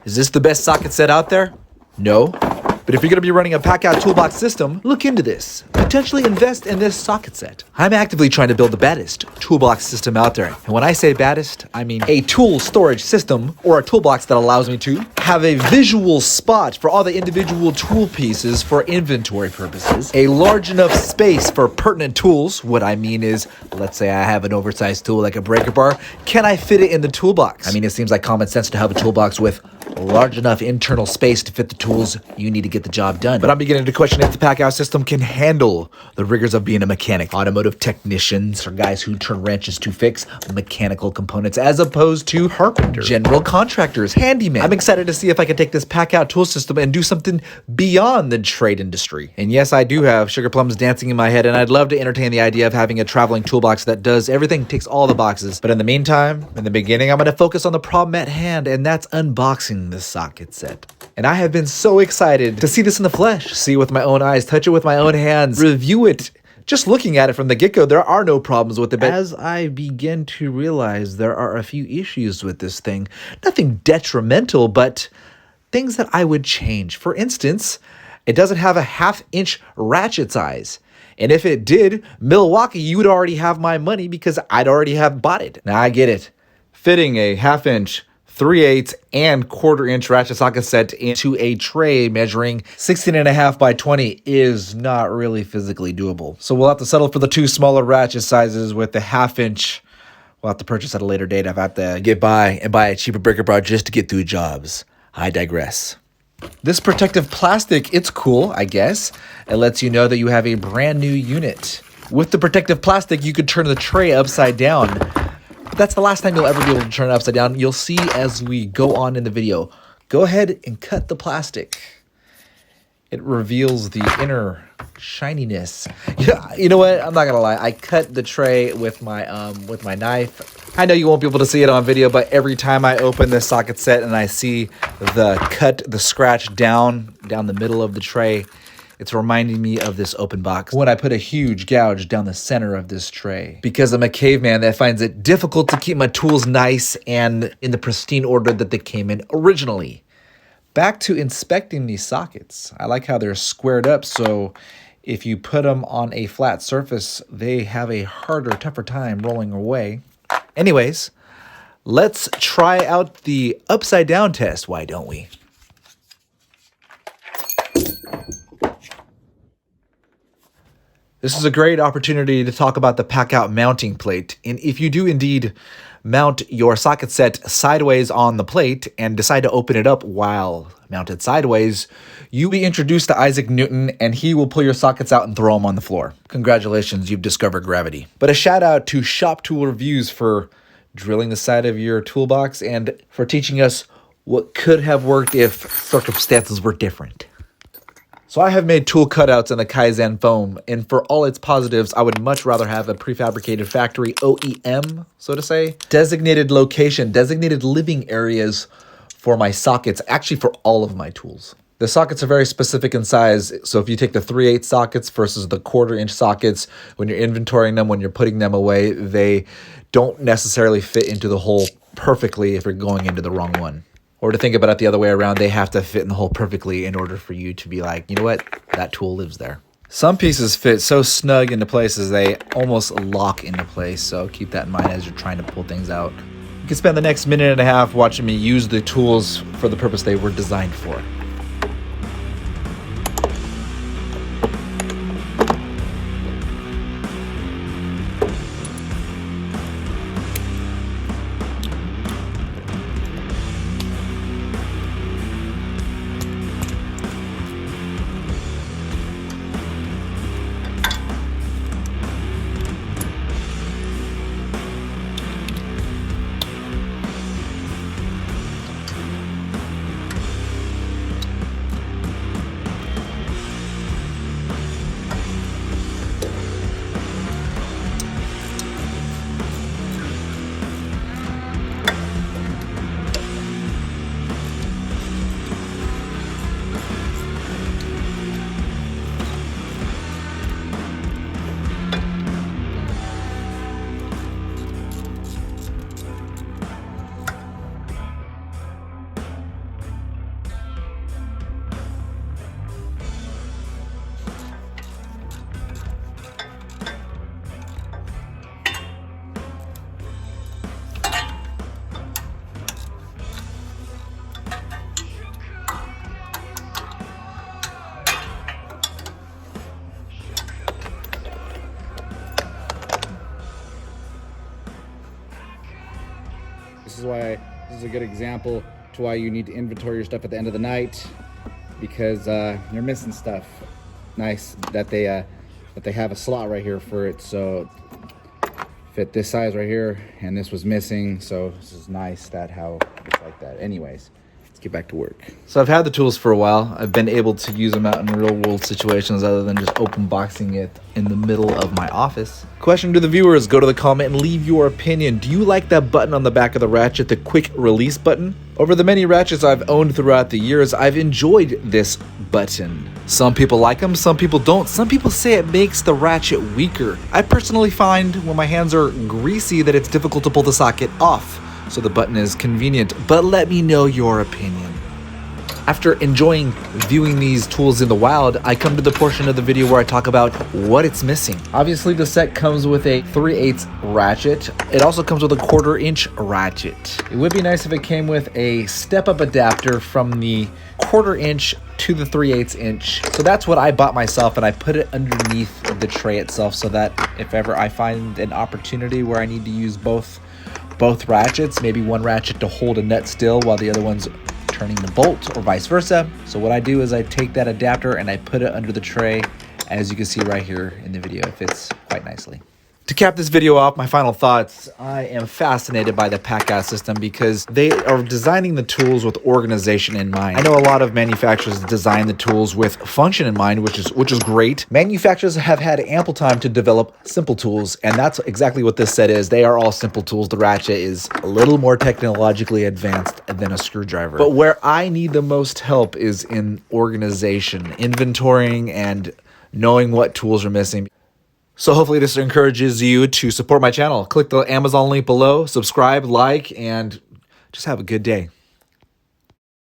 Is this the best socket set out there? No. But if you're going to be running a Packout toolbox system, look into this. Potentially invest in this socket set. I'm actively trying to build the baddest toolbox system out there. And when I say baddest, I mean a tool storage system or a toolbox that allows me to have a visual spot for all the individual tool pieces for inventory purposes, a large enough space for pertinent tools. What I mean is, let's say I have an oversized tool like a breaker bar. Can I fit it in the toolbox? I mean, it seems like common sense to have a toolbox with large enough internal space to fit the tools you need to get the job done. But I'm beginning to question if the Packout system can handle the rigors of being a mechanic. Automotive technicians or guys who turn wrenches to fix mechanical components as opposed to carpenters, general contractors, handymen. I'm excited to see if I can take this Packout tool system and do something beyond the trade industry. And yes, I do have sugar plums dancing in my head, and I'd love to entertain the idea of having a traveling toolbox that does everything, ticks all the boxes. But in the meantime, in the beginning, I'm going to focus on the problem at hand, and that's unboxing this socket set. And I have been so excited to see this in the flesh, see it with my own eyes, touch it with my own hands, review it. Just looking at it from the get-go, there are no problems with it, but as I begin to realize there are a few issues with this thing, nothing detrimental, but things that I would change. For instance, it doesn't have a 1/2-inch ratchet size. And if it did, Milwaukee, you would already have my money because I'd already have bought it. Now I get it. Fitting a 1/2-inch, 3/8 and 1/4-inch ratchet socket set into a tray measuring 16.5 by 20 is not really physically doable. So we'll have to settle for the two smaller ratchet sizes with the 1/2-inch. We'll have to purchase at a later date. I've had to get by and buy a cheaper breaker bar just to get through jobs. I digress. This protective plastic, it's cool, I guess. It lets you know that you have a brand new unit. With the protective plastic, you could turn the tray upside down. But that's the last time you'll ever be able to turn it upside down. You'll see as we go on in the video. Go ahead and cut the plastic. It reveals the inner shininess. You know what? I'm not gonna lie. I cut the tray with my knife. I know you won't be able to see it on video, but every time I open this socket set and I see the scratch down the middle of the tray, it's reminding me of this open box when I put a huge gouge down the center of this tray. Because I'm a caveman that finds it difficult to keep my tools nice and in the pristine order that they came in originally. Back to inspecting these sockets. I like how they're squared up, so if you put them on a flat surface, they have a harder, tougher time rolling away. Anyways, let's try out the upside down test, why don't we? This is a great opportunity to talk about the Packout mounting plate. And if you do indeed mount your socket set sideways on the plate and decide to open it up while mounted sideways, you'll be introduced to Isaac Newton and he will pull your sockets out and throw them on the floor. Congratulations, you've discovered gravity. But a shout out to Shop Tool Reviews for drilling the side of your toolbox and for teaching us what could have worked if circumstances were different. So I have made tool cutouts in the Kaizen foam, and for all its positives, I would much rather have a prefabricated factory OEM, so to say. Designated location, designated living areas for my sockets, actually for all of my tools. The sockets are very specific in size, so if you take the 3/8 sockets versus the 1/4-inch sockets, when you're inventorying them, when you're putting them away, they don't necessarily fit into the hole perfectly if you're going into the wrong one. Or to think about it the other way around, they have to fit in the hole perfectly in order for you to be like, you know what, that tool lives there. Some pieces fit so snug into places they almost lock into place, so keep that in mind as you're trying to pull things out. You can spend the next minute and a half watching me use the tools for the purpose they were designed for. this is a good example to why you need to inventory your stuff at the end of the night, because you're missing stuff. Nice that they have a slot right here for it, so fit this size right here, and this was missing, so this is nice that how it's like that. Anyways, let's get back to work. So I've had the tools for a while. I've been able to use them out in real world situations other than just open boxing it in the middle of my office. Question to the viewers, go to the comment and leave your opinion. Do you like that button on the back of the ratchet, the quick release button? Over the many ratchets I've owned throughout the years, I've enjoyed this button. Some people like them, some people don't. Some people say it makes the ratchet weaker. I personally find when my hands are greasy that it's difficult to pull the socket off, so the button is convenient, but let me know your opinion. After enjoying viewing these tools in the wild, I come to the portion of the video where I talk about what it's missing. Obviously, the set comes with a 3/8 ratchet. It also comes with a 1/4-inch ratchet. It would be nice if it came with a step-up adapter from the 1/4-inch to the 3/8 inch. So that's what I bought myself, and I put it underneath the tray itself so that if ever I find an opportunity where I need to use both ratchets, maybe one ratchet to hold a nut still while the other one's turning the bolt, or vice versa. So what I do is I take that adapter and I put it under the tray. As you can see right here in the video, it fits quite nicely. To cap this video off, my final thoughts, I am fascinated by the Packout system because they are designing the tools with organization in mind. I know a lot of manufacturers design the tools with function in mind, which is great. Manufacturers have had ample time to develop simple tools, and that's exactly what this set is. They are all simple tools. The ratchet is a little more technologically advanced than a screwdriver. But where I need the most help is in organization, inventorying, and knowing what tools are missing. So hopefully this encourages you to support my channel. Click the Amazon link below, subscribe, like, and just have a good day.